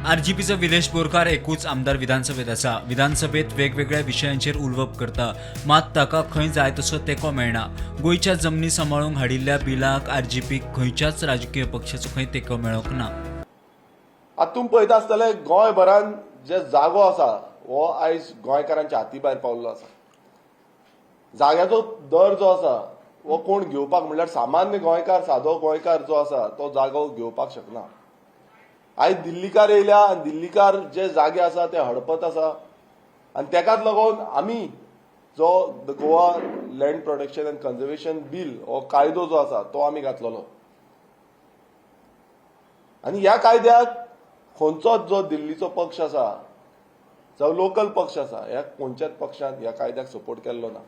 आरजीपीचो विलेश बोरकार एकूच आमदार विधानसभेत आसा. विधानसभेत वेगवेगळ्या विशयांचेर उलोवप करता, मात ताका खंय जाय तसो तेंको मेळना. गोंयच्या जमनी सांबाळूंक हाडिल्ल्या बिलाक आरजीपीक खंयच्याच राजकीय पक्षाचो खंय तेंको मेळोंक ना. आतां तुमी पळयता आसतले गोंयभरान जे जागो आसा हो आयज गोंयकारांच्या हाती भायर पावल्लो आसा. जाग्याचो दर जो आसा हो कोण घेवपाक म्हणल्यार सामान्य गोंयकार सादो गोंयकार जो आसा तो जागो घेवपाक शकना. आयज दिल्लीकार येयल्या आनी दिल्लीकार जे जागे आसा ते हडपत आसा आनी तेकाच लागून आमी जो the Goa land protection and conservation bill हो कायदो जो आसा तो आमी घातलेलो. आनी ह्या कायद्याक खंयचोच जो दिल्लीचो पक्ष आसा जावं लोकल पक्ष आसा ह्या खंयच्याच पक्षान ह्या कायद्याक सपोर्ट केल्लो ना.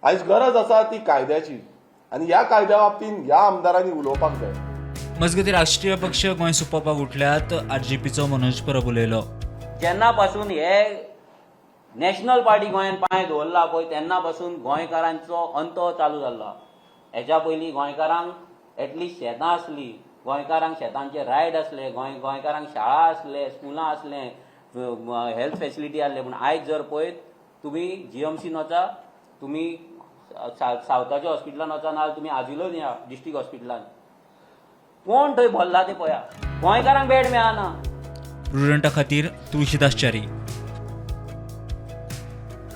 आयज गरज आसा ती कायद्याची आनी ह्या कायद्या बाबतींत ह्या आमदारांनी उलोवपाक जाय. मजगती राष्ट्रीय पक्ष गोंय सुपरपाक उठल्यात. आरजीपीचो मनोज परब उलयलो. जेन्ना पासून हे नॅशनल पार्टी गोंयांत पांय दवरला पळय तेन्ना पासून गोंयकारांचो अंत चालू जाल्लो. हेच्या पयलीं गोंयकारांक एटलिस्ट शेतां आसलीं, गोंयकारांक शेतांचे रायट आसले, गोंयकारांक शाळा आसले, स्कुलां आसले, हेल्थ फेसिलिटी आसले. पूण आयज जर पळयत तुमी जीएमसीन वचा, तुमी सावथाच्या हॉस्पिटलान वचा, नाजाल्यार तुमी आजिलोन या डिस्ट्रिक्ट हॉस्पिटलान, कोण थंय भरला ते पळया. गोंयकारांक बेड मेळना. प्रुडंटा खातीर तुळशीदास च्यारी.